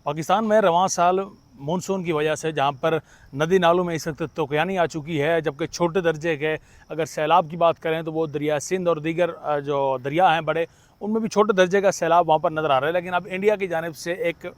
पाकिस्तान में रवां साल मानसून की वजह से जहाँ पर नदी नालों में इस वक्त तूफ़ानी आ चुकी है, जबकि छोटे दर्जे के अगर सैलाब की बात करें तो वो दरिया सिंध और दीगर जो दरिया हैं बड़े, उनमें भी छोटे दर्जे का सैलाब वहाँ पर नज़र आ रहा है। लेकिन अब इंडिया की जानिब से एक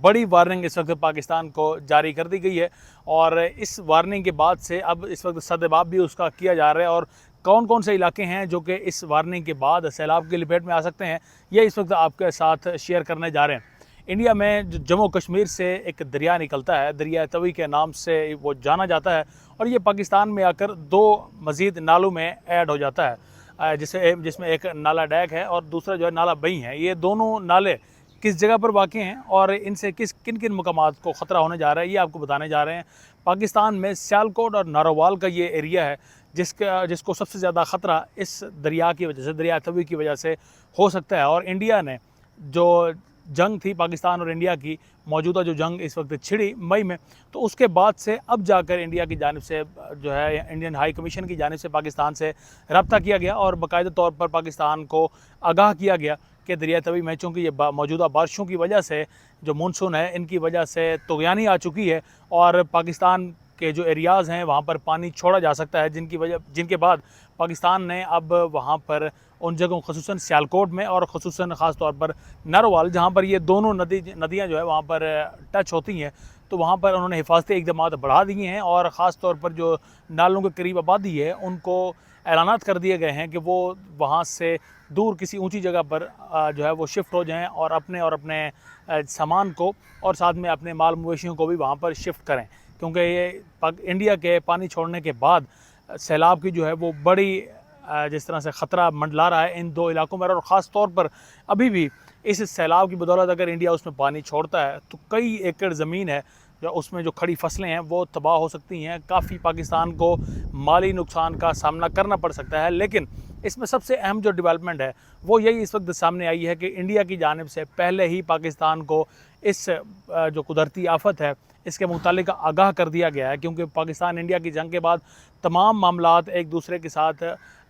बड़ी वार्निंग इस वक्त पाकिस्तान को जारी कर दी गई है और इस वार्निंग के बाद से अब इस वक्त सद्जवाब भी उसका किया जा रहा है। और कौन कौन से इलाके हैं जो कि इस वार्निंग के बाद सैलाब की लपेट में आ सकते हैं, ये इस वक्त आपके साथ शेयर करने जा रहे हैं। इंडिया में जो जम्मू कश्मीर से एक दरिया निकलता है, दरिया तवी के नाम से वो जाना जाता है, और ये पाकिस्तान में आकर दो मज़ीद नालों में ऐड हो जाता है, जिसमें एक नाला डैक है और दूसरा जो है नाला बई है। ये दोनों नाले किस जगह पर वाक़ हैं और इनसे किन किन मकामात को ख़तरा होने जा रहा है, ये आपको बताने जा रहे हैं। पाकिस्तान में सियालकोट और नारोवाल का ये एरिया है जिसको सबसे ज़्यादा ख़तरा इस दरिया की वजह से, दरिया तवी की वजह से हो सकता है। और इंडिया ने जो जंग थी पाकिस्तान और इंडिया की, मौजूदा जो जंग इस वक्त छिड़ी मई में, तो उसके बाद से अब जाकर इंडिया की जानिब से जो है इंडियन हाई कमीशन की जानिब से पाकिस्तान से रब्ता किया गया और बाकायदा तौर पर पाकिस्तान को आगाह किया गया कि दरिया तवी में चूँकि ये मौजूदा बारिशों की वजह से जो मानसून है इनकी वजह से तूफ़ानी आ चुकी है और पाकिस्तान के जो एरियाज़ हैं वहाँ पर पानी छोड़ा जा सकता है, जिनके बाद पाकिस्तान ने अब वहाँ पर उन जगहों ख़ुसूसन सियालकोट में और ख़ुसूसन ख़ास तौर पर नारोवाल, जहाँ पर ये दोनों नदियाँ जो है वहाँ पर टच होती हैं, तो वहाँ पर उन्होंने हिफाजती इक़दामात बढ़ा दिए हैं और ख़ास तौर पर जो नालों के करीब आबादी है उनको ऐलानात कर दिए गए हैं कि वो वहाँ से दूर किसी ऊंची जगह पर जो है वो शिफ्ट हो जाएं और अपने सामान को और साथ में अपने माल मवेशियों को भी वहाँ पर शिफ्ट करें, क्योंकि ये इंडिया के पानी छोड़ने के बाद सैलाब की जो है वो बड़ी जिस तरह से ख़तरा मंडला रहा है इन दो इलाकों में। और ख़ास तौर पर अभी भी इस सैलाब की बदौलत अगर इंडिया उसमें पानी छोड़ता है तो कई एकड़ ज़मीन है जो उसमें जो खड़ी फसलें हैं वो तबाह हो सकती हैं, काफ़ी पाकिस्तान को माली नुकसान का सामना करना पड़ सकता है। लेकिन इसमें सबसे अहम जो डेवलपमेंट है वो यही इस वक्त सामने आई है कि इंडिया की जानिब से पहले ही पाकिस्तान को इस जो कुदरती आफत है इसके मुतालिक आगाह कर दिया गया है, क्योंकि पाकिस्तान इंडिया की जंग के बाद तमाम मामलात एक दूसरे के साथ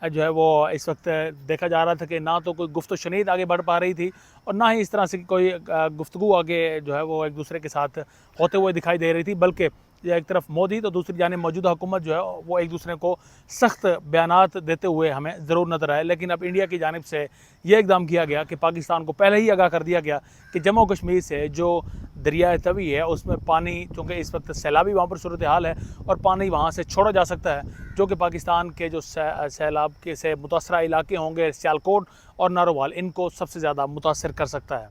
जो है वो इस वक्त देखा जा रहा था कि ना तो कोई गुफ्त शनीद आगे बढ़ पा रही थी और ना ही इस तरह से कोई गुफ्तगू आगे जो है वो एक दूसरे के साथ होते हुए दिखाई दे रही थी, बल्कि एक तरफ मोदी तो दूसरी जानिब मौजूदा हुकूमत जो है वो एक दूसरे को सख्त बयानात देते हुए हमें ज़रूर नज़र आए। लेकिन अब इंडिया की जानिब से ये इक़दाम किया गया कि पाकिस्तान को पहले ही आगाह कर दिया गया कि जम्मू कश्मीर से जो दरिया तवी है उसमें पानी, चूँकि इस वक्त सैलाबी वहाँ पर सूरत हाल है और पानी वहाँ से छोड़ा जा सकता है, जो कि पाकिस्तान के जो सैलाब के से मुतासरा इलाके होंगे सियालकोट और नारोवाल, इनको सबसे ज़्यादा मुतासर कर सकता है।